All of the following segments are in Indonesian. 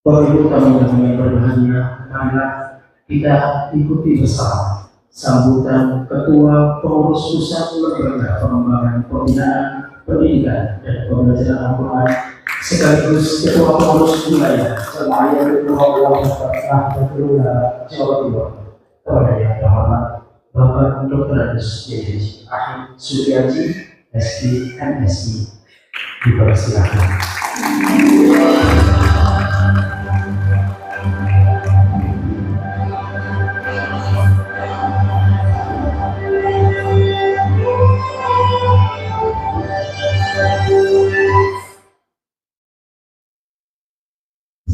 Bapak Ibu tamu yang berbahagia, marilah kita ikuti bersama sambutan Ketua Pengurus Pusat Lembaga Pengembangan Pembinaan Pendidikan dan Pembelajaran Al-Quran sekaligus Ketua Pengurus Wilayah Jemaah Nurul Nahdlatul Jawa Timur kepada yang terhormat Bapak Dr. Andes YJ Ahmad Suryadi SPMSI dipersilakan.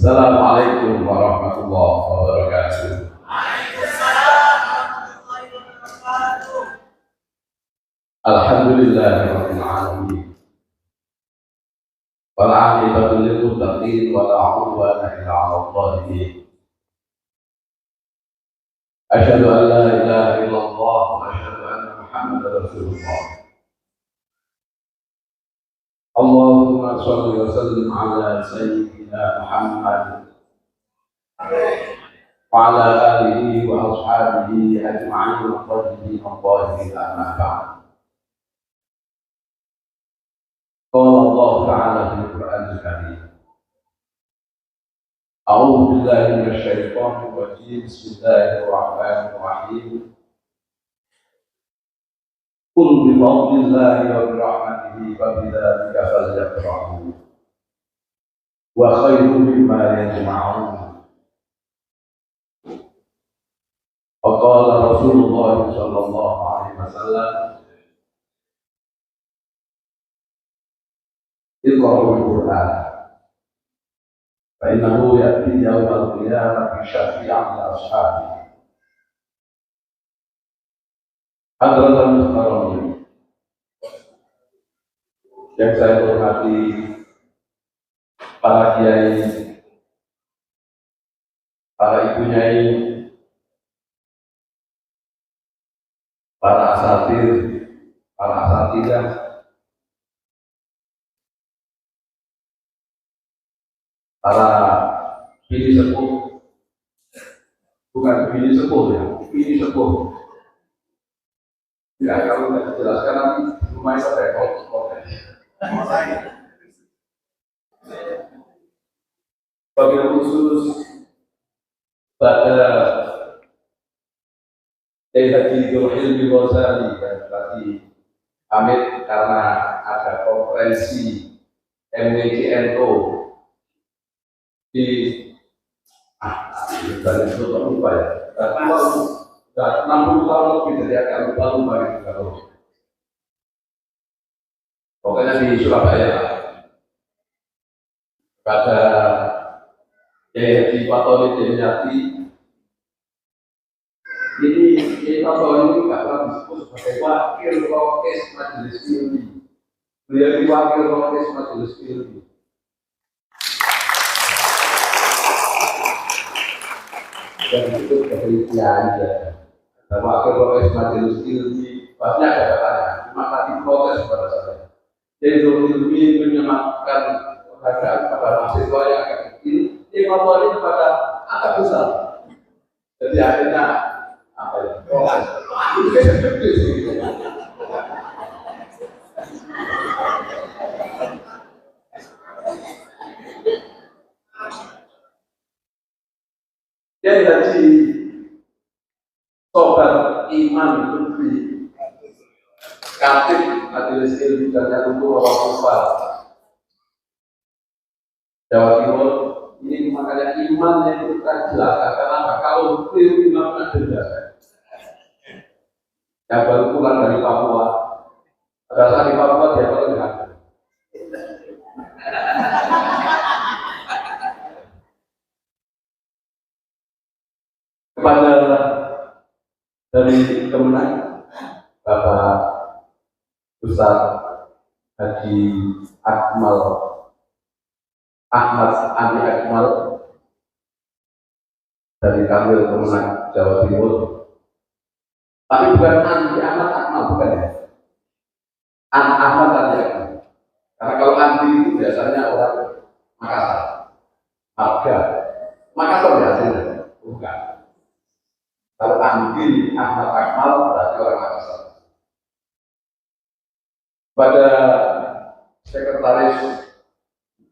Assalamualaikum warahmatullahi wabarakatuh. Alhamdulillahirabbil alamin. Wal 'aqibatu lil muttaqin wa la 'udwana illa 'alal zalimin. Asyhadu an la ilaha illallah wa asyhadu anna Muhammadar Rasulullah. Allahumma shalli wa sallim ala sayyidina Muhammad wa ala alihi wa ashabihi ajma'in wa tabi'in Allahi amma ba'd. Qala Allah ta'ala fil Qur'anil Karim. A'udzu billahi minasy syaithanir rajim. Bismillahir rahmanir rahim. Qul bi fadlillahi wa bi rahmatihi fa bidzalika falyafrahu wa khairun mimma yajma'un. Wa qala Rasulullah sallallahu alaihi wasallam, Iqra'ul Qur'an fa innahu ya'ti yawmal qiyamati syafi'an li ashabihi. Hadratul Muhtaram yang saya hormati, para kiai, para ibu nyai, para asatir, para asatidah, para bini sepuh, bukan bini sepuh ya, bini sepuh. Ya, kalau tidak dijelaskan nanti rumah saya Wabil khusus pada Haji Hilmi Ghazali dan tadi pamit karena ada konferensi MWGNO di dari itu lupa ya. 60 tahun lebih dari agak lupa itu kalau pokoknya di Surabaya pada di Patoli Jeniati ini Patoli ini nggak pernah disebut sebagai wakil rokes majelis ilmi. Beliau di wakil rokes majelis ilmi. Dan itu dari aja. Wakil rokes majelis ilmi, pastinya ada katanya. Cuma tadi protes kepada saya. Jadi ilmi menyematkan kepada mahasiswa yang agak kecil, ini kepada agak besar. Jadi akhirnya apa ya? Protes. Dia jadi sobat iman itu di Katib Majelis Ilmu dan Ilmu Rasulullah Jawa Timur. Ini makanya iman yang kita jelaskan karena kalau ilmu iman ada dasar. Yang baru pulang dari Papua, pada saat di Papua dia baru dengar. Kepada dari Kemenang Bapak Ustaz Haji Akmal Ahmad Andi Akmal dari Kamil Kemenang Jawa Timur, tapi bukan Andi Ahmad Akmal, bukan ya, Ahmad Andi Akmal, karena kalau Andi itu biasanya orang Makassar, Marga. Maka berhasil, bukan. Kalau Andi Ahmad Akmal berarti orang Makassar. Pada sekretaris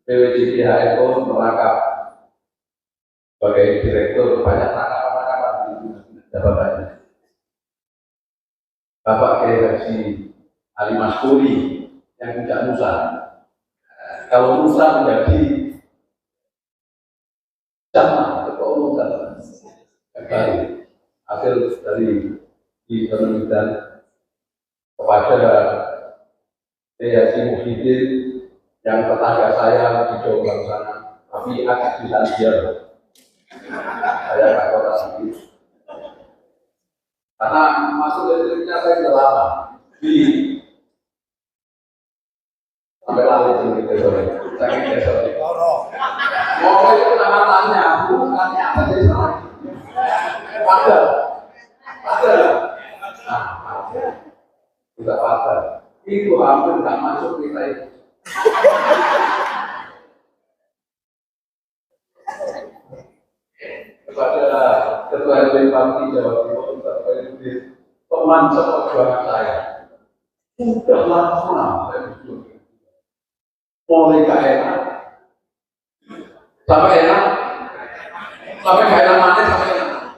PWJPHFO merangkap sebagai direktur banyak rangkapan di jabatannya. Bapak Kiai Haji Ali Maskuri yang tidak Musa. Kalau Musa menjadi Jamaah ketua umum dari hasil dari penelitian kepada Haji Muhyiddin yang tetangga saya di Jawa sana, tapi agak di Sanjiar. Saya nggak kota sedikit. Karena masuk listriknya saya sudah lama di sampai lalu itu saya ingin Moro itu namatannya, bukannya apa jadi salah. Padahal, tidak padahal. Itu hampir tidak masuk kita itu. Kepada Ketua RW Panti Jawa Timur, Bapak Ibu, teman seperjuangan saya, sudah lama saya berjuang. Mulai gak enak, sampai enak, sampai gak enak mana sampai enak.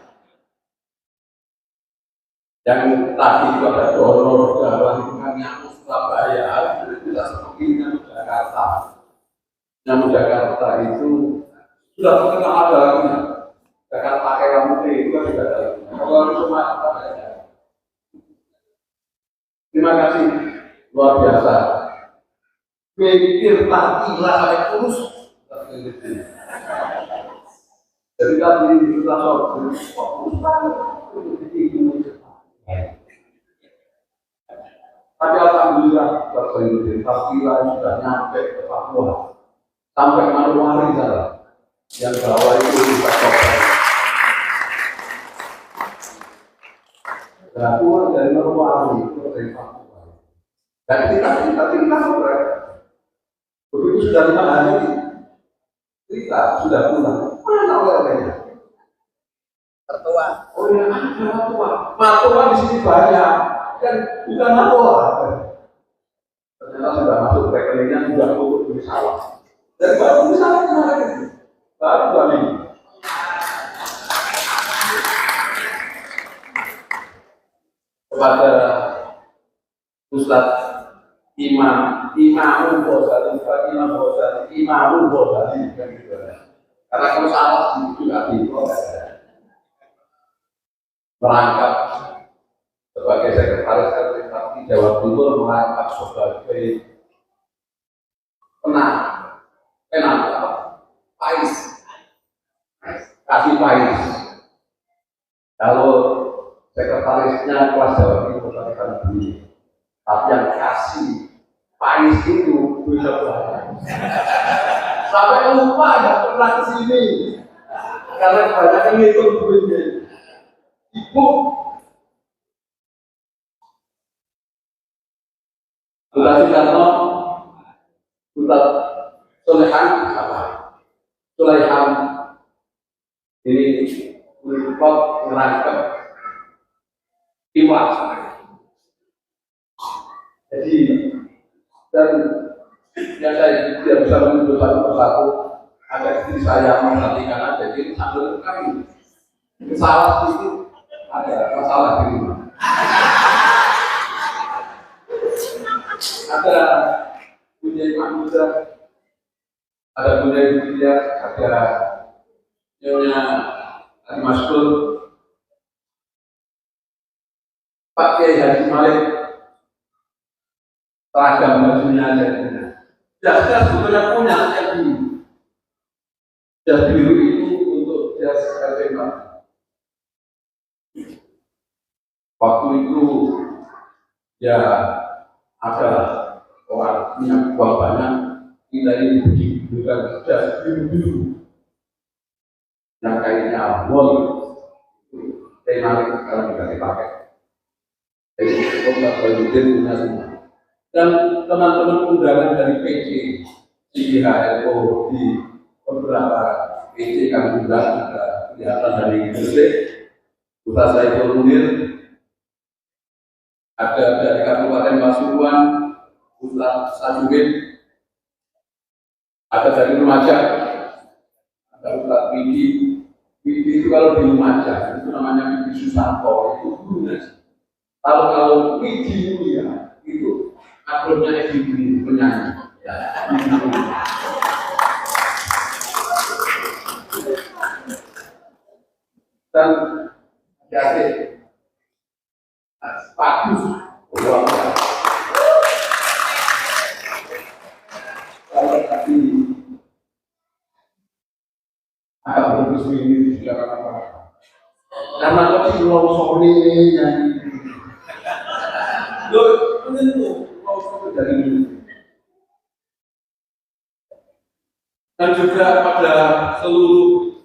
Yang tadi itu ada donor Jawa lingkungannya Surabaya, itu tidak seperti Nyamuk Jakarta. Nyamuk Jakarta itu sudah terkenal ada lagunya. Jakarta pakai rambut itu kan juga ada lagunya. Kalau cuma terima kasih luar biasa. Pikir tatilah sampai kurus. Jadi tadi kita fokus tapi alhamdulillah Bapak Pastilah sudah nyampe ke Papua sampai Manowari sana yang bawah itu bisa coba. Nah, keluar dari Manowari itu dari Papua. Dan kita coba. Begitu sudah 5 hari kita sudah pulang. Mana oleh-olehnya? Tertua. Oh ya, ada matua. Matua di sini banyak. Dan bukan matua. Ternyata sudah masuk rekeningnya sudah cukup bersalah. Dan baru bersalah kemarin. Baru 2 minggu. Kepada Ustaz Imamul Ghazali kan gitu. Karena kalau salah itu juga merangkap sebagai sekretaris RW Parti Jawa Timur, merangkap sebagai pais, kasih pais. Kalau sekretarisnya kelas Jawa Timur kan bunyi, tapi yang kasih pais itu bisa banyak. Sampai lupa nggak pernah kesini karena banyak yang ngitung duitnya. Ibu Ustaz Soekarno, Ustaz Sulaiman ini untuk ngerangkep iwas. Jadi dan yang saya tidak bisa menyebut satu persatu, ada istri saya memperhatikan aja, jadi sambil kami salah itu ada masalah di rumah. Ada punya Imam Musa, ada punya Ibu Dia, ada punya Ali Maskul, Pak Kiai Haji Malik, seragam bajunya aja punya. Jas sebetulnya punya yang biru. Jas biru itu untuk jas RW. Waktu itu ya ada orang punya uang banyak, kita ini diberikan jas biru yang kayaknya wall tema sekarang juga dipakai. Jadi Bapak Presiden punya semua. Dan teman-teman undangan dari PC CIHLO di beberapa PC kami undang, ada kelihatan dari Gresik, Ustaz Saiful Munir, ada dari Kabupaten Pasuruan, Ustaz Sajudin, ada dari Lumajang, ada Ustaz Widi. Widi itu kalau di Lumajang itu namanya Widi Susanto, itu gurunya. Kalau Widi Mulia itu akromnya Widi penyanyi. Ya. Dan jadi bagus uang kalau tadi agak bagus ini tidak apa-apa karena kok si Pulau Sony yang itu Pulau Sony dari ini dan juga pada seluruh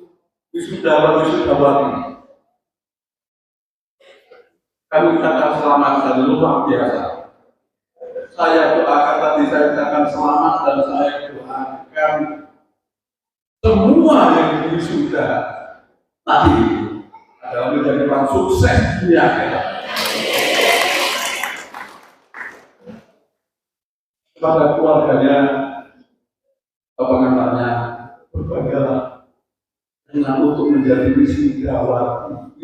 wisudawati kami ucapkan selamat dan luar biasa. Saya doakan tadi, saya ucapkan selamat dan saya doakan semua yang wisuda tadi adalah menjadi orang sukses dunia akhirat. Kepada keluarganya, pengantarnya, berbahagialah dengan untuk menjadi wisudawati.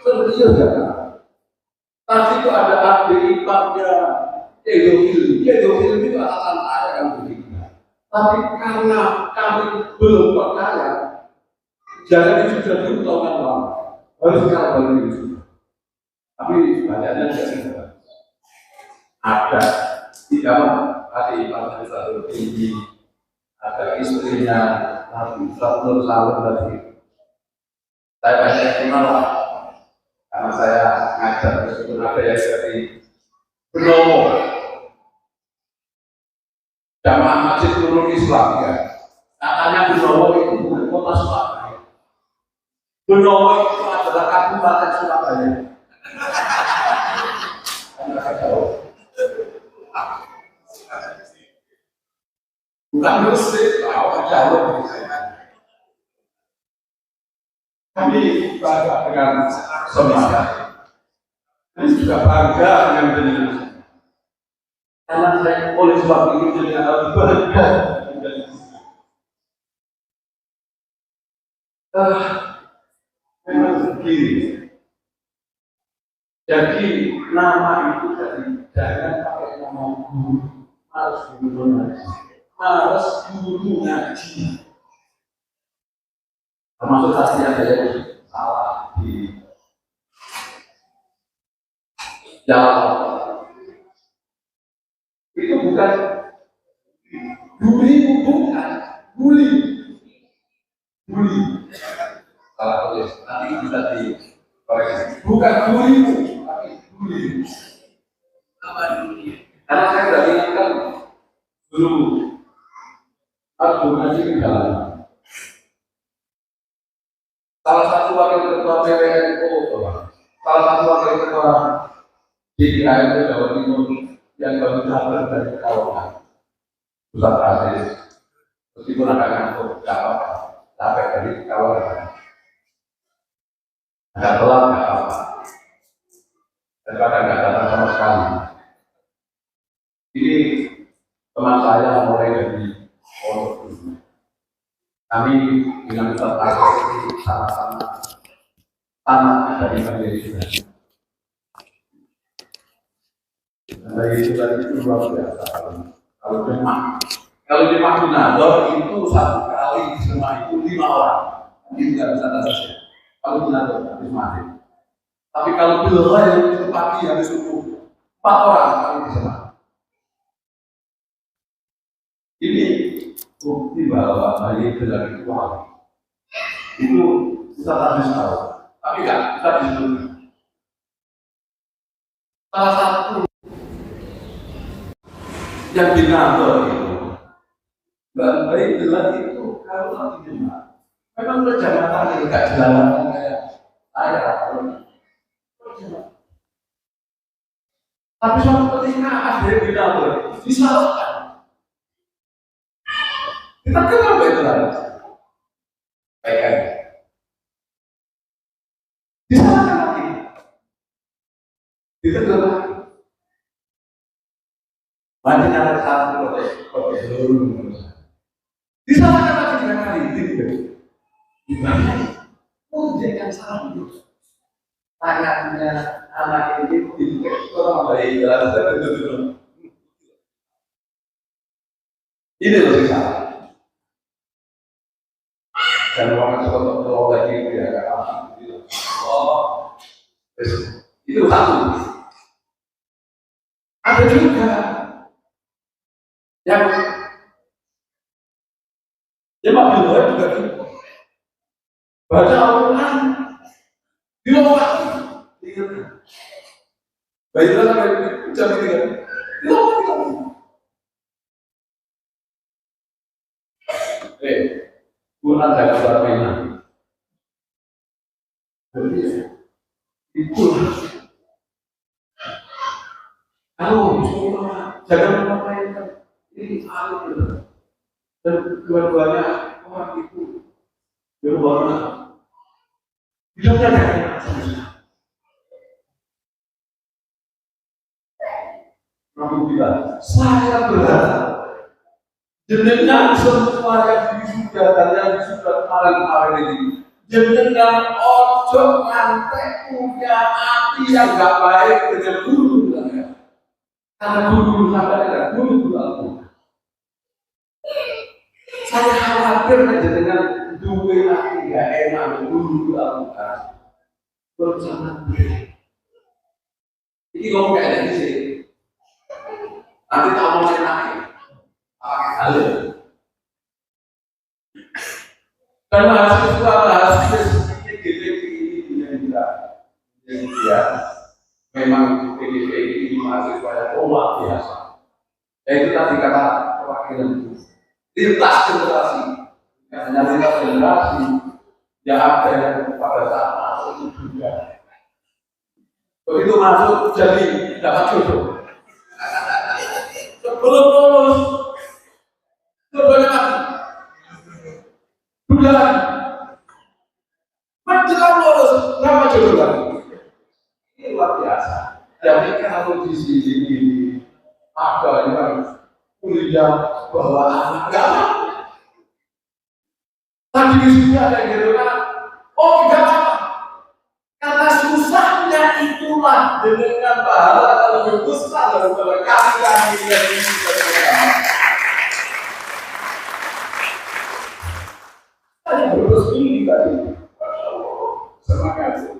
Serius ya. Tadi itu ada adik iparnya Edofil itu atasan saya kan begitu. Tapi karena kami belum percaya, jangan itu sudah diutamakan lama. Harus sekarang baru itu. Tapi banyaknya tidak ada tiga adik iparnya satu tinggi, ada istrinya satu salur tadi. Saya banyak kenal lah, karena saya ngajar meskipun ada yang dari Benowo, jamaah Masjid Nurul Islam ya. Katanya Benowo itu bukan kota Surabaya. Benowo itu adalah kabupaten Surabaya. Bukan Gresik, jauh. Kami bangga dengan semangat. Kami juga bangga dengan Indonesia. Karena saya oleh sebab itu jadi anak bangga. Memang begini. Jadi nama itu tadi jangan pakai nama guru, harus guru ngaji, harus guru ngaji. Termasuk tadi ada yang salah di jalan. Itu bukan bully, bukan bully. Salah tulis, nanti bisa dikoreksi. Bukan bully, tapi bully. Apa bully? Karena saya sudah ingatkan dulu, aku ngaji ke jalan. Salah satu wakil ketua PWNU, salah satu wakil ketua DKI Jawa Timur yang baru datang dari Pekalongan, Ustaz Aziz, meskipun agak ngantuk, tidak apa-apa, capek dari Pekalongan, agak telat, tidak apa-apa, daripada nggak datang sama sekali. Ini teman saya mulai dari pondok dulu. Kami dengan Ustaz Aziz itu sama-sama anak dari Malaysia. Dari itu luar biasa. Kalau di Madinah itu satu kali semua itu 5 orang. Ini tidak bisa terjadi. Kalau Madinah habis mati. Tapi kalau beliau itu pagi habis subuh 4 orang kali semua. Ini bukti bahwa bayi gelar itu wali. Itu kita harus tahu. Tapi enggak, kita disebutkan. Salah satu yang dinantor itu, bayi gelar itu kalau nanti jemaah, memang berjamaah yang enggak jalan kayak saya. Tapi suatu ketika ada yang dinantor, disalahkan. Kita kenal baik terhadap baik. Disalahkan lagi, ditegur lagi. Banyak ada satu kode seluruh. Disalahkan lagi tiga kali, ditegur. Gimana? Oh, jangan salah itu. Tangannya anak ini ditegur orang baik dalam betul. Ini lebih salah. Dan orang sekolah lagi itu ya kan. Oh, itu satu. Ada juga yang jemaah juga gitu. Baca Al-Quran di luar waktu. Baiklah sampai jam 3. Di luar waktu. Quran jaga berapa ini? Jadi itu. Kalau jaga berapa ini alur dan dua-duanya orang itu berwarna. Hidupnya kayak Nabi bilang, saya berharap jenengan semua yang disudah dan yang disudah kemarin ini, jenengan ojo ngantek punya hati yang gak baik dengan guru. Karena guru sampai dengan guru aku. Saya khawatir dengan dua hati gak enak guru aku kan. Bersama ini ngomong kayak di sini. Nanti tak mau lagi. Halo. Dan mahasiswa ini dia memang PDP ini mahasiswa yang luar biasa. Itu tadi kata perwakilan itu lintas generasi, hanya lintas generasi yang ada yang pada saat masuk itu juga. Begitu masuk jadi dapat jodoh. Sebelum lulus jodohnya mati. Bulan menjelang lulus dapat jodoh lagi. Ini luar biasa. Jadi kalau di sini ada yang kuliah bahwa anak agama tadi di sini ada yang gitu kan? Oh tidak apa, karena susahnya itulah dengan pahala kalau lebih besar daripada kami yang ini. Saya berus ini tadi, semangat.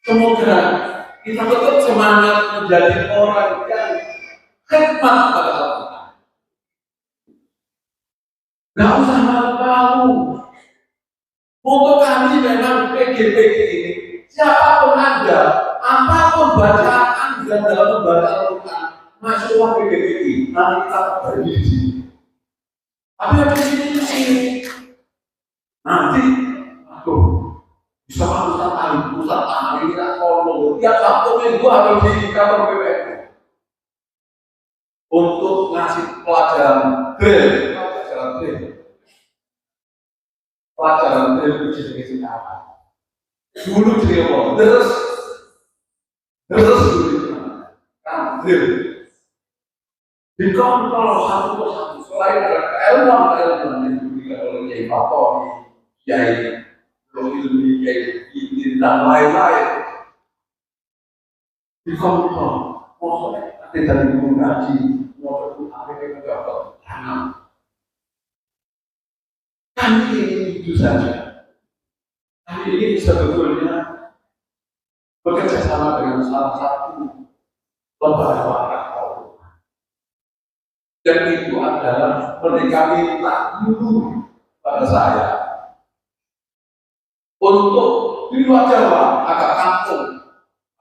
Semoga kita tetap semangat menjadi orang yang khidmat pada Allah. Gak usah malu-malu. Untuk kami memang PGPG ini, siapapun Anda, apapun bacaan Anda dalam membaca Al-Quran, masuklah PGPG, nanti kita berdiri di sini. Tapi habis ini, nanti, bisa Ustaz Ali ini kalau tiap Sabtu Minggu harus di kantor BPN untuk ngasih pelajaran uji apa? Dulu dia mau terus dulu kan dikontrol satu persatu. Selain ada keilmuan yang diberikan oleh Kiai Fatoni, Kiai ilmu kayak dan lain-lain dikontrol. Maksudnya nanti dari guru ngaji mau berkumpul kita dapat tanam. Kami ini itu saja. Kami ini sebetulnya bekerja sama dengan salah satu lembaga Al-Quran. Dan itu adalah mereka minta dulu pada saya untuk di luar Jawa agak kampung,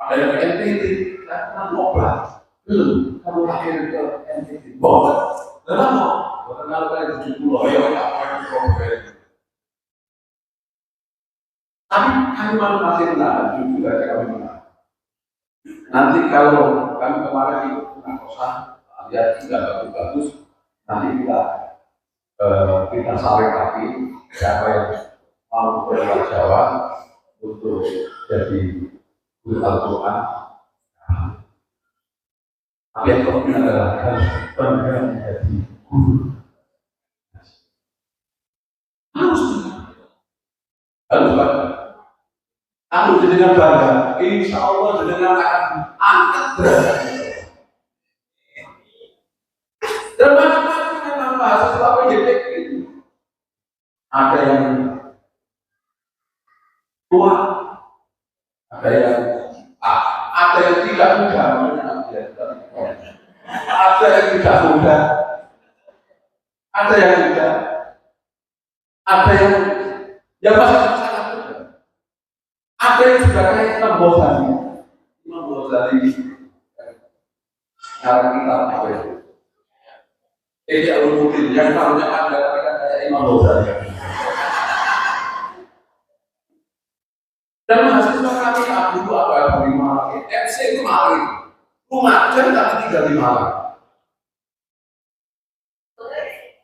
ada yang ke NTT, kan obat, belum, kamu akhir ke NTT, bawa, kenapa? Karena kalian 70 ya, apa yang diproses? Tapi kami masih menahan, juga kami menahan. Nanti kalau kami kemarin ikut pengakosan, lihat tidak bagus-bagus, nanti kita saling lagi siapa yang mau berbuat Jawa untuk jadi guru Al-Quran. Tapi yang penting adalah harus benar menjadi guru. Harus bangga. Aku dengan bangga, insya Allah dengan akan angkat derajat. Dan macam-macam memang bahasa selama hidup itu. Ada yang kuat, ada yang tidak mudah, ada yang tidak mudah, ada yang tidak, ada yang masih sangat mudah, ada yang sudah kayak Imam Ghazali, cara kita apa itu? Ini mungkin yang tahunya ada kayak Imam Ghazali. Dan mahasiswa kami dulu apa di Malang, MC itu Malang, rumah jam tapi tinggal di Malang.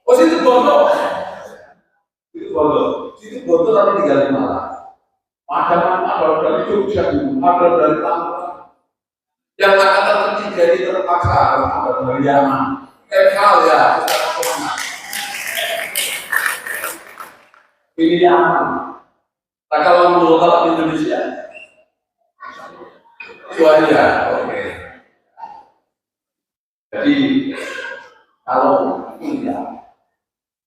Oh situ Bondo, situ Bondo tapi tinggal di Malang. Ada dari Jogja, ada dari Tangerang. Yang angkatan ketiga ini terpaksa ada dari Yaman. Hal ya, ini Yaman. Nah kalau menurut Indonesia, Suaria, oke. Jadi kalau ini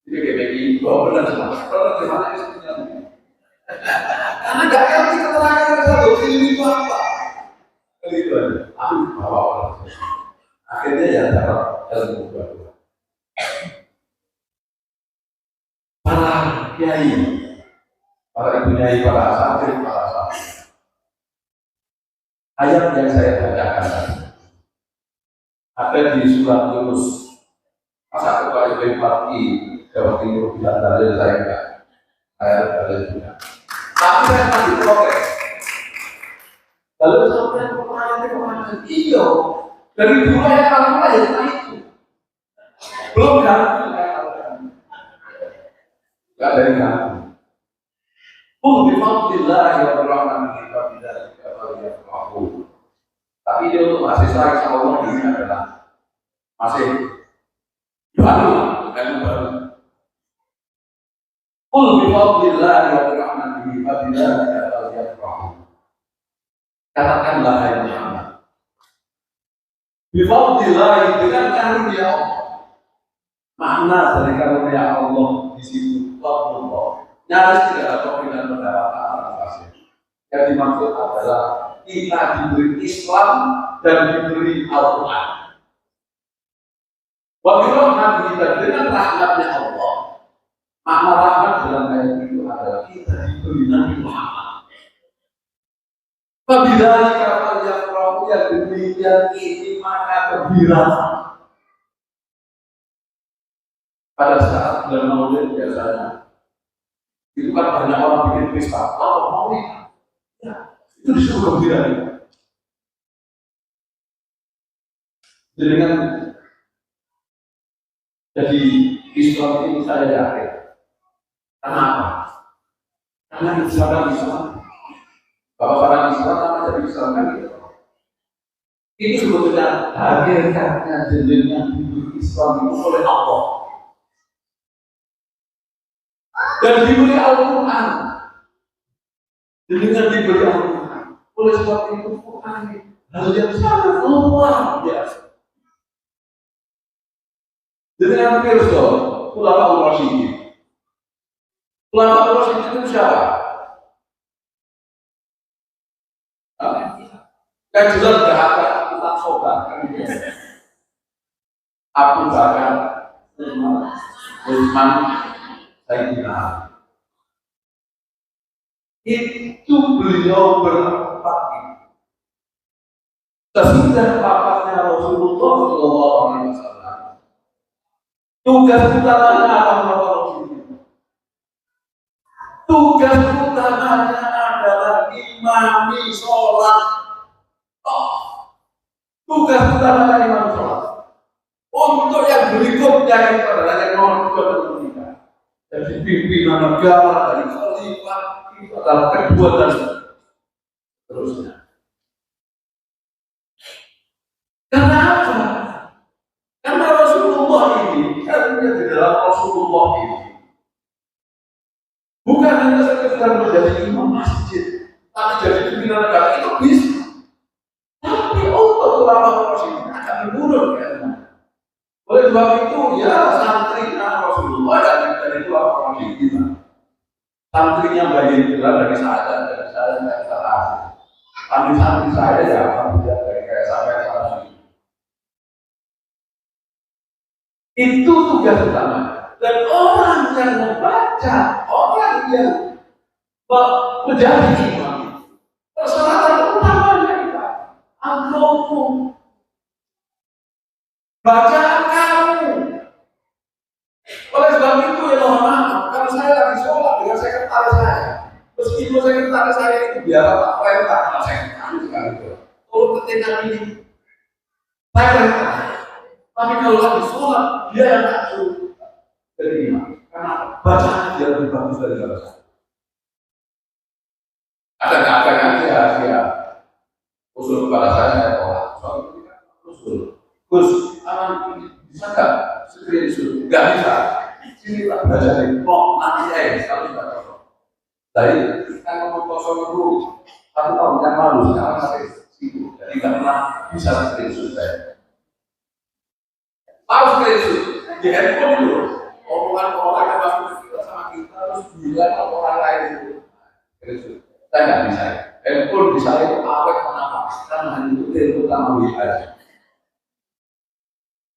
GPI, bahwa benar semua. Kalau gimana itu karena nggak ngerti keterangan satu ini itu apa? Begitu aja. Aku bawa orang. Akhirnya ya dapat ilmu baru. Para kiai, para ibu kiai, para santri, ayat yang saya bacakan ada di surat Yunus. Masa kepada Bupati Jawa Timur bilang dalil saya enggak, saya dalil juga. Tapi saya masih protes. Lalu sampai kemarin iya. Dari dulu yang paling mulai itu. Belum kan? Enggak ada yang ngaku. Bifadlillah wa birahmatihi fa bidzalika falyafrahu. Tapi dia untuk mahasiswa insya Allah ini adalah masih baru. Qul bifadlillah wa birahmatihi fa bidzalika falyafrahu. Katakanlah hai Muhammad, bifadlillah dengan karunia Allah. Makna dari karunia Allah di situ fadlullah. Nyaris tidak ada kemungkinan mendapatkan atas. Yang dimaksud adalah kita diberi Islam dan diberi Al-Quran. Wabillahi kita dengan rahmatnya Allah. Makna rahmat dalam ayat itu adalah kita diberi Nabi Muhammad. Wabillahi kapal yang perahu yang demikian ini maka gembira. Pada saat bulan Maulid biasanya itu kan banyak orang bikin pesta. Kalau mau ya, itu disuruh gembira. Dengan jadi Islam ini saya yakin. Kenapa? Karena Islam, Bapak Islam sama jadi Islam kan gitu. Ini sebetulnya hakikatnya jenjangnya Islam itu oleh Allah. Dan diberi Al-Quran. Dengan diberi Al-Quran. Oleh sebab itu Quran hal yang sangat luar biasa. Dengan Firso, ulama Al-Rasyidin. Ulama Al-Rasyidin itu siapa? Kan jelas tidak ada kita sobat. Abu Bakar, Utsman, Sayyidina. Itu beliau berempat ini. Sesudah wafatnya Rasulullah SAW, tugas utamanya apa Bapak Rasulullah? Tugas utamanya adalah imami sholat. Tugas utamanya imam sholat. Untuk yang berikutnya itu adalah yang nomor 2 dan ketiga. Jadi pimpinan negara dari khalifah itu adalah kedua dan seterusnya. Kenapa? Karena Rasulullah ini, artinya di dalam Rasulullah ini, bukan hanya sekedar menjadi imam masjid, tapi jadi pimpinan negara itu bisa. Tapi untuk ulama Rasulullah akan menurun karena oleh sebab itu ya santrinya Rasulullah dan itu ulama Rasulullah. Santrinya bagian dari saya tidak tahu. Santri saya ya kayak sampai sekarang. Itu tugas utama. Dan orang yang membaca, orang yang menjadi imam, persyaratan utamanya itu al-khawfu. Bacaan kamu. Oleh sebab itu ya mohon maaf, kalau saya lagi sholat dengan sekretaris saya, meskipun sekretaris saya itu biar tak perintah sama sekretaris sekali itu. Kalau ketika ini, saya perintah. Tapi kalau lagi sholat, dia yang tak suruh jadi imam. Karena bacaan dia lebih bagus dari saya. Ada kadang dia usul kepada saya tolak. Usul, Gus, bisa nggak screenshot? Nggak bisa. Sini tak baca nih. Oh, nanti kalau sudah kosong. Dari kita ngomong kosong dulu. 1 tahun yang lalu sekarang masih sibuk. Jadi nggak pernah bisa screenshot saya. Harus screenshot di handphone dulu. Omongan orang yang masuk kita sama kita harus bilang orang lain itu. Screenshot. Saya nggak bisa. Handphone bisa itu awet kenapa? Karena hanya itu terutama WA.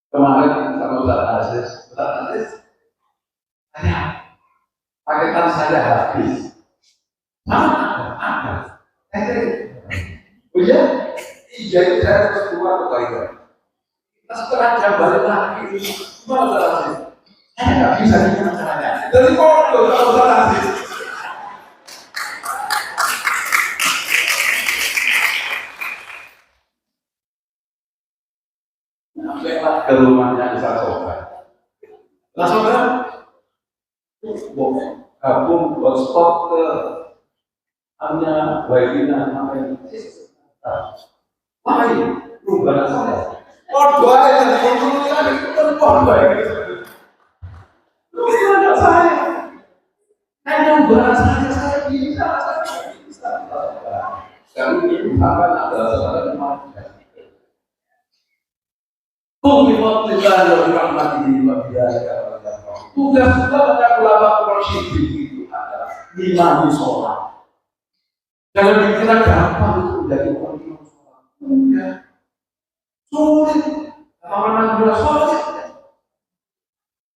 Kemarin sama Ustaz Aziz, saya paketan saya habis. Apa? Udah, jadi saya terus keluar ke Baikan. Kita setengah jam balik lagi. Gimana Ustaz Aziz? Saya nggak bisa gimana caranya. Jadi kok Ustaz Aziz? Sampailah ke rumahnya Ustaz Sobat. Ustaz Sobat, gabung hotspot ke hanya Waidina namanya. Apa ini? Perubahan saya. Doa yang dikontrolkan itu kan baik. Lu gimana saya? Hanya bahasa saya bisa. Sekarang ini bukan ada saudara kemarin. Tugas utama ulama Rasyidin itu adalah imami sholat. Jangan dikira gampang itu menjadi orang imam sholat. Enggak. Sulit. Karena sudah sulit.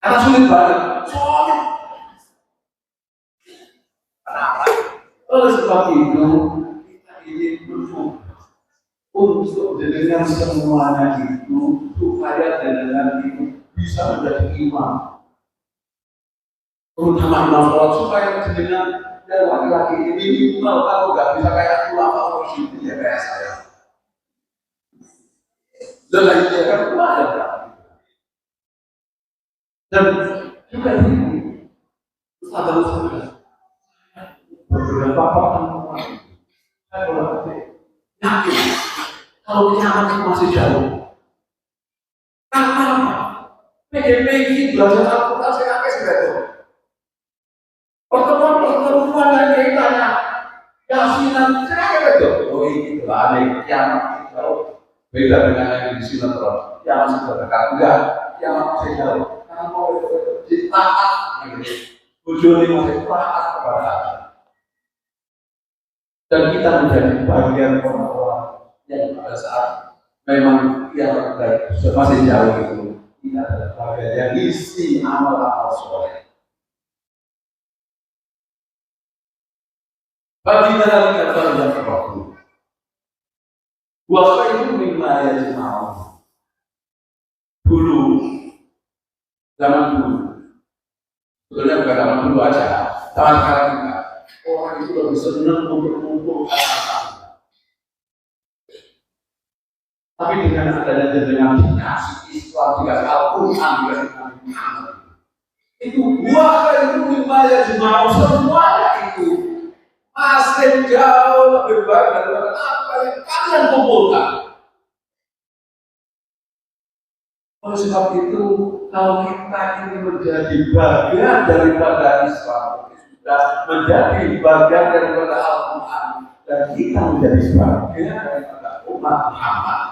Karena sulit banget. Sulit. Kenapa? Oleh sebab itu kita ingin bersyukur untuk dengan semuanya itu supaya dengan itu bisa menjadi imam, terutama imam sholat supaya dengan dan laki-laki ini minimal kalau nggak bisa kayak ulama Rasyidin ya kayak saya. Dan lagi dia kan ada dan juga ini Ustaz beberapa apa saya boleh yakin kalau kiamat itu masih jauh. Karena PGP ini belajar Al-Quran saya pakai sebenarnya. Pertemuan yang kita tanya Yasinan saya itu. Oh ini ada kiamat jauh. Beda dengan yang di sinetron. Yang masih terdekat enggak. Kiamat masih jauh. Karena mau ditaat. Tujuan ini masih taat kepada Allah. Dan kita menjadi bagian orang-orang yang pada saat memang yang masih jauh itu kita adalah bagian yang isi amal-amal soleh. Bagi dalam kata yang terlalu, waktu itu wilayah Jemaah dulu, zaman dulu, sebenarnya bukan zaman dulu aja, zaman sekarang juga orang itu lebih senang untuk mengumpulkan Tapi dengan adanya jenengan dikasih Islam, dikasih Al-Quran, dikasih Nabi Muhammad, itu buah itu wilayah jemaah semuanya itu masih jauh lebih baik daripada apa yang kalian kumpulkan. Oleh sebab itu, kalau kita ingin menjadi bagian daripada Islam, sudah menjadi bagian daripada Al-Quran, dan kita menjadi bagian daripada umat Muhammad,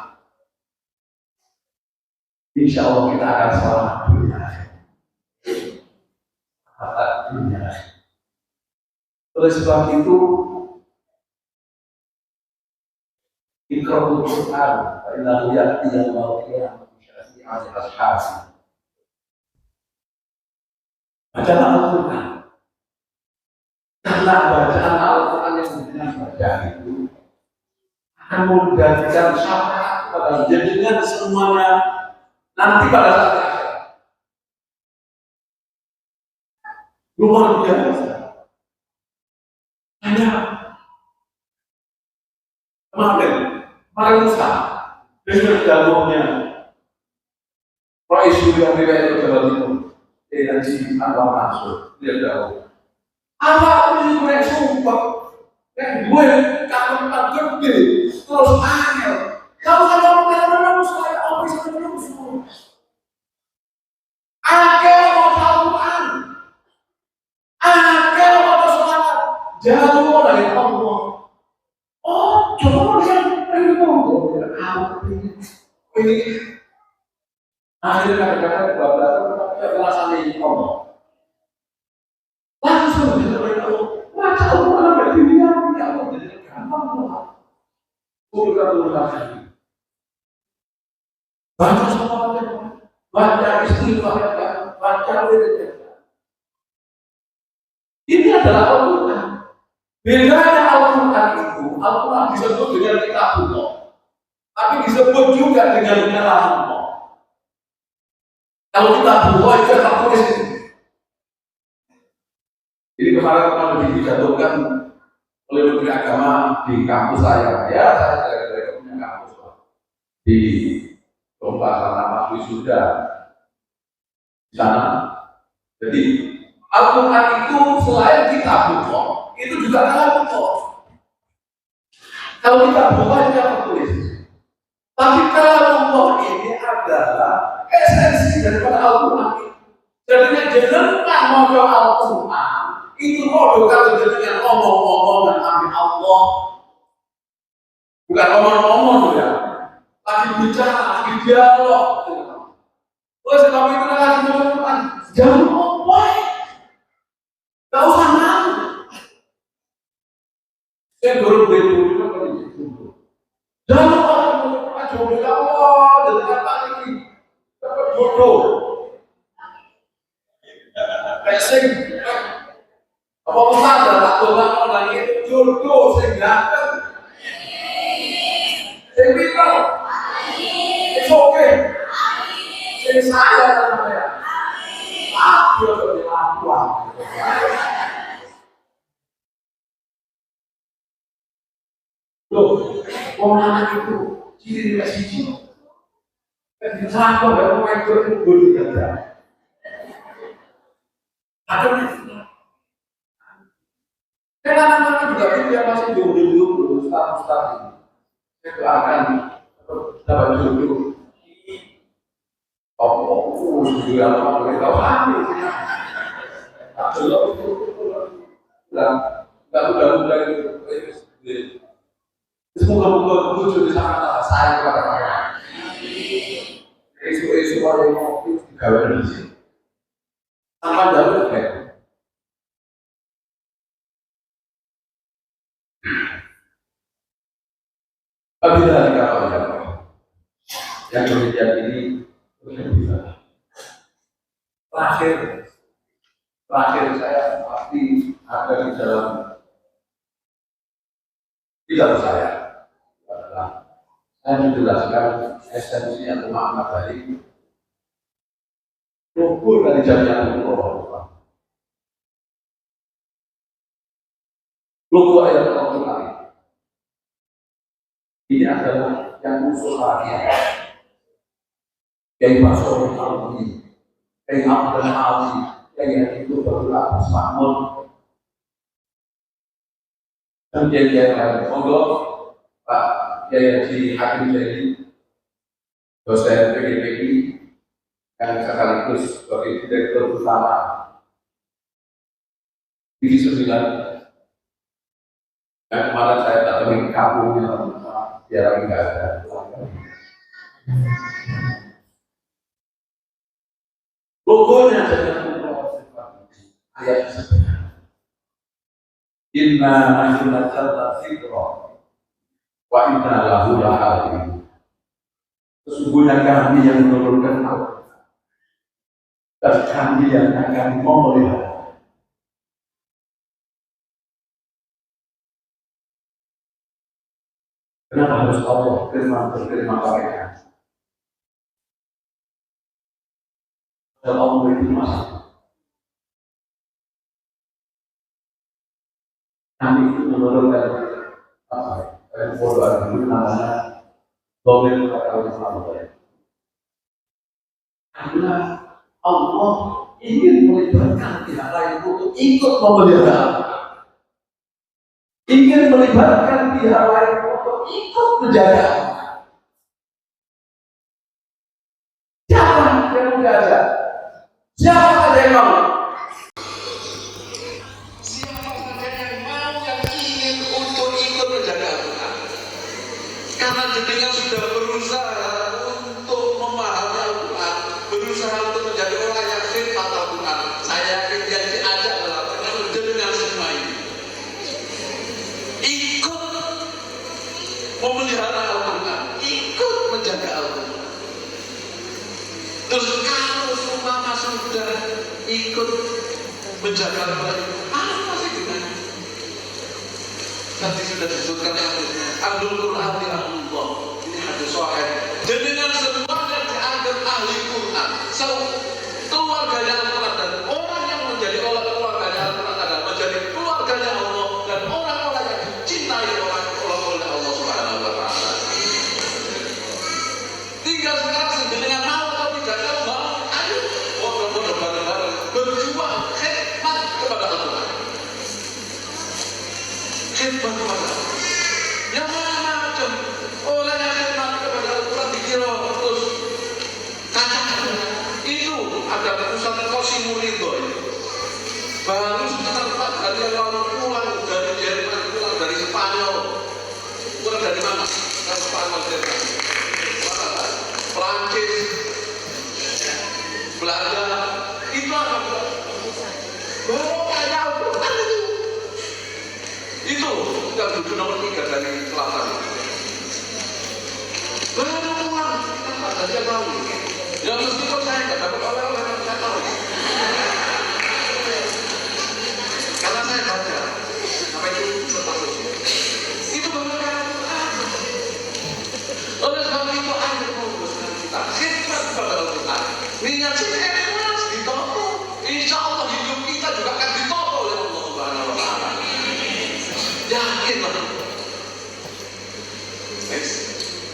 insya Allah kita akan selamat dunia. Selamat dunia. Oleh sebab itu, Iqra'ul Quran, fa innahu ya'ti yaumal qiyamah syafi'an al-hasib. Bacalah Al-Quran. Karena bacaan Al-Quran yang dengan bacaan itu akan menggantikan syafaat pada jenengan semuanya nanti pada saat akhir. Luar biasa. Hanya kemarin Musa dengan dakwahnya Rais Surya Wilayah Jawa Timur Haji Anwar Mansur, dia tahu apa ini mereka sumpah yang gue kapan gede terus angel kalau kadang-kadang saya apa bisa terus angel mau Al-Quran, angel mau sholat jauh dari Allah. Oh, coba lihat ini ngomong ini akhirnya kadang-kadang babak merasa ini ngomong langsung baca Al-Quran sampai dunia ya Allah jadi gampang banget. Urutan baca sholat, baca istighfar, baca wirid. Ini adalah Al-Quran. Bedanya Al-Quran itu, Al-Quran disebut dengan kitabullah, tapi disebut juga dengan kalamullah. Kalau kitabullah itu akan tulis. Jadi kemarin dijatuhkan oleh Menteri Agama di kampus saya. Ya, saya dari punya kampus di lomba sana Mas Wisuda di sana. Jadi Al-Quran itu selain kitabullah, itu juga kalamullah. Kalau kitabullah itu yang tertulis, tapi kalamullah ini adalah esensi daripada Al-Quran. Jadi yang jenengan mau Al-Quran itu mau kalau jenengan ngomong-ngomong dan amin Allah, bukan ngomong-ngomong ya, lagi bicara, lagi dialog. Oleh sebab itu lagi ngomong, jangan ngomong, gak usah malu. Saya baru beli jangan ngomong, jodoh Allah, jadi apa ini? Dapat jodoh. Pesing. Apa besar dan tak lagi itu jodoh sing ganteng. Sing pinter. It's okay. Sing saya namanya. Aku jodoh lakuan. Loh, orang itu ciri siji. Kan disangka bahwa orang itu bodoh ganda. Ada anak-anak juga itu yang masih jodoh ustaz ini. Itu akan dapat jodoh. Oh, juga apa mereka hamil. Belum itu, nggak mudah itu. Semoga muncul di sana saya kepada mereka. Isu-isu orang yang mau digawe di sini. Tanpa jalur baik. Apabila dikatakan yang demikian ini bisa. Terakhir saya pasti ada di dalam tidak saya adalah saya menjelaskan esensi atau makna dari logo dari Jamiatul Quran. Logo ayat Al-Quran ini adalah yang musuh rakyat. Kiai Basro Ali, Kiai Abdul Ali, Kiai itu berulang Makmur. Dan Kiai lain, monggo Pak Kiai Haji Hakim Jadi, dosen PGPI yang sekaligus sebagai direktur utama Divisi 9. Yang kemarin saya tak temuin kampungnya teman-teman, biar enggak ada. Pokoknya ayat inna nahnu nazzalna dzikra wa inna lahu lahafidhun. Sesungguhnya kami yang menurunkan Al-Quran dan kami yang akan memelihara. Kenapa harus Allah berfirman mereka? Allah itu masalah. Kami itu menurunkan apa? Bodoh dulu namanya domen kata Allah. Karena Allah ingin melibatkan pihak lain untuk ikut memelihara. Ingin melibatkan pihak lain untuk ikut menjaga. Siapa yang menjaga? Siapa yang mau? Siapa saja yang mau, yang ingin untuk ikut menjaga Al-Quran. Karena jenengan sudah berusaha untuk memahami Al-Quran, berusaha untuk menjadi orang yang khidmat Al-Quran. Saya yakin yang diajak adalah jenengan semua ini. Ikut memelihara Al-Quran, ikut menjaga Al-Quran. Terus kalau semua sudah ikut menjaga Al-Quran, apa sih gunanya? Tadi sudah disebutkan hadisnya, Abdul Quran ya Allah, ini hadis sahih. Jenengan semuanya dianggap ahli Quran. Keluarganya Al-Quran dan orang yang menjadi keluarganya Al-Quran adalah menjadi keluarganya Allah dan orang-orang yang dicintai oleh Allah Subhanahu wa Ta'ala. Tinggal sekarang jenengan mau atau tidak mau, ayo bodoh-bodoh bareng-bareng berjuang khidmat kepada Al-Quran. Khidmat kepada Allah. Yang macam orang yang khidmat kepada Al-Quran dikira terus kacang. Itu ada Ustaz Qasim Ridho baru sekitar 4 hari yang lalu pulang dari Jerman, pulang dari Spanyol. Pulang dari mana? Dari Spanyol, Jerman, Prancis, Belanda. Itu apa? Banyak Al-Quran itu. Itu yang duduk nomor 3 dari selatan. Baru pulang 4 hari yang lalu. Ya meskipun saya nggak dapat oleh-oleh, saya tahu. Karena saya baca apa itu status. Itu benar-benar oleh sebab itu ayo fokuskan kita khidmat kepada Al-Quran. Niat kita ikhlas ditopo. Insya Allah hidup kita juga akan ditopo oleh Allah Subhanahu wa Ta'ala. Yakinlah.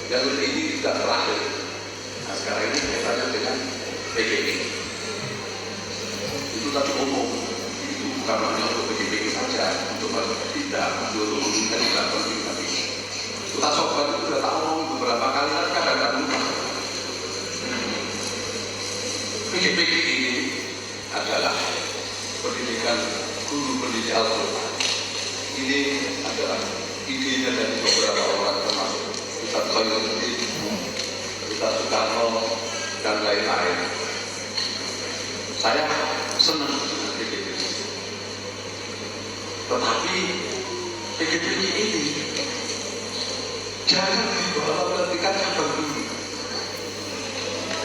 Yang ini tidak terakhir. Nah sekarang ini kaitannya dengan PGP. Itu tadi umum. Itu bukan hanya untuk PGP saja, untuk tidak untuk memungkinkan tidak penting tadi. Kita coba itu sudah tak omong beberapa kali, tapi kadang-kadang lupa. PGP ini adalah pendidikan guru pendidik Al-Quran. Ini adalah idenya dari beberapa orang termasuk Ustaz Khairuddin, Ustaz Soekarno, dan lain-lain. Saya senang dengan PGP. Tetapi PGP ini jangan dibawa ke tingkat cabang dulu.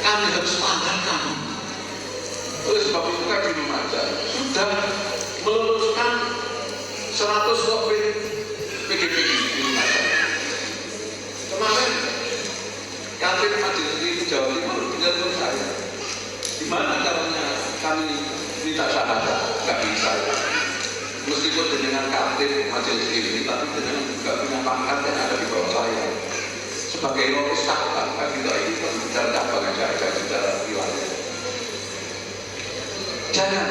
Kami harus standarkan. Oleh sebab itu kan di Lumajang sudah meluluskan 100 COVID PGP di Lumajang. Kemarin Kantin Majelis Tinggi Jawa Timur menjatuh saya. Gimana caranya kami minta syahadat? Gak bisa. Meskipun dengan Kantin Majelis Tinggi, tapi dengan juga punya pangkat yang ada di bawah saya. sebagai notis cabang kan kita ini bicara cabang aja bicara wilayah. Jangan.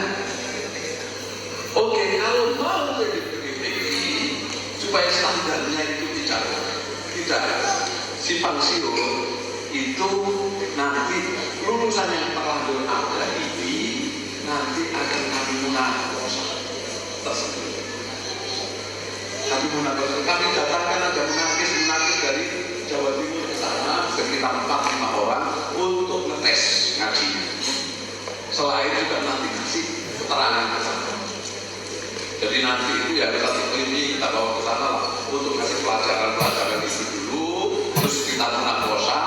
Oke, kalau mau jadi PGPI supaya standarnya itu tidak simpang siur, itu nanti lulusan yang terlanjur ada ini nanti akan kami munakasyah tersebut. Kami datangkan ada munakis dari Jawa Timur ke sana sekitar 4-5 orang untuk ngetes ngaji. Selain juga nanti kasih keterangan ke sana. Jadi nanti itu ya satu ini kita bawa ke sana lah untuk kasih pelajaran itu dulu. Terus kita munakosa,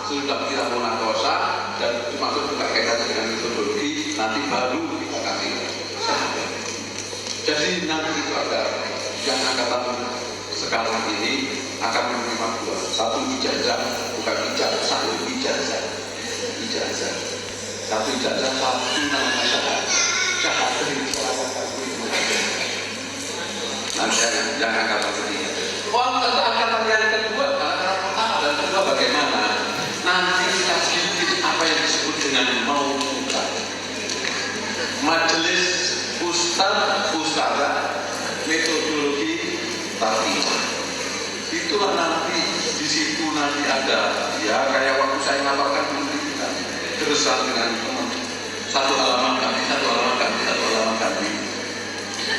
sudah kita munakosa dan termasuk juga kaitannya dengan metodologi. Nanti baru kita kasih syahadat. Jadi nanti itu ada yang angkatan sekarang ini akan menerima dua, satu ijazah, bukan ijazah, satu ijazah, satu ijazah, satu namanya syahadat ini selawatan itu. Nanti yang angkatan ketiga. Angkatan yang kedua, angkatan pertama dan kedua bagaimana? Nanti kita bikin apa yang disebut dengan mau'izah. Majelis ustadzah metodologi tarbiyah. Itulah nanti di situ nanti ada ya kayak waktu saya ngabarkan dulu kita terusan dengan satu halaman kami.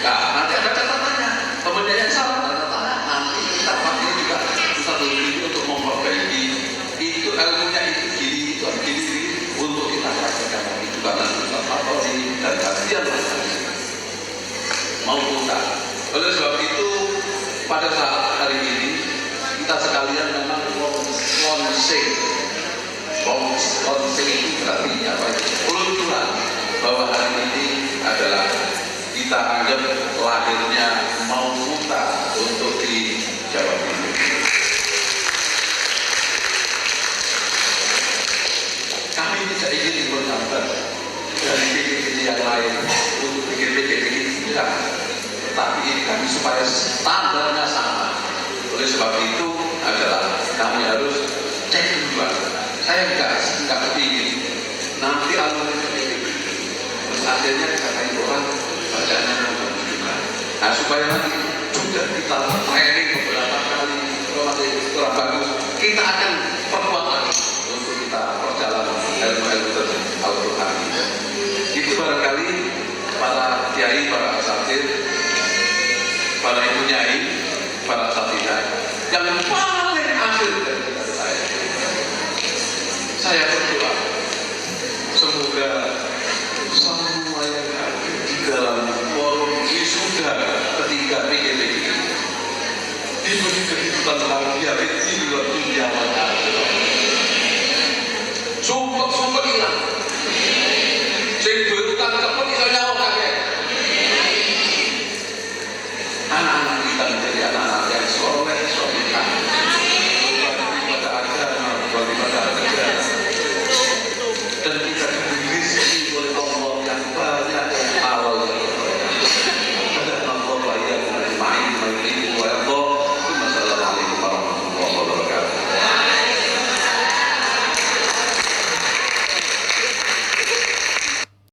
Nah, nanti ada catatannya. Temannya yang salah catatannya nanti kita pakai juga satu ini untuk memperbaiki itu ilmunya itu gini untuk kita praktekkan lagi juga nanti atau ini dan kajian mau buka. Oleh sebab itu pada saat hari ini kita sekalian memang launching itu berarti apa itu? Peluncuran bahwa hari ini adalah kita anggap lahirnya mau buka untuk di Jawa Timur. Kami tidak ingin menambah dari PGPG yang lain untuk PGPG tidak. Tapi ini kami supaya standarnya sama. Oleh sebab itu adalah kami harus cek dulu. Saya nggak kepingin nanti alumni PGPG terus akhirnya dikatain orang bacaannya juga. Nah supaya nanti juga kita training beberapa kali kalau masih kurang bagus kita akan perkuat lagi untuk kita perjalanan ilmu Al-Quran. Itu barangkali para kiai, para asatidz, para ibu nyai, para asatidzah yang paling akhir dari saya berdoa semoga semua yang ada di dalam forum wisuda ketiga PGPG diberi kehidupan bahagia di luar dunia mata sumpah hilang sing duwe utang cepet iso nyawa kabeh. Anak-anak kita menjadi anak-anak yang soleh, solehah, pada agama, pada kerja, dan kita diberi rezeki oleh Allah yang banyak yang halal. Ada Allah yang main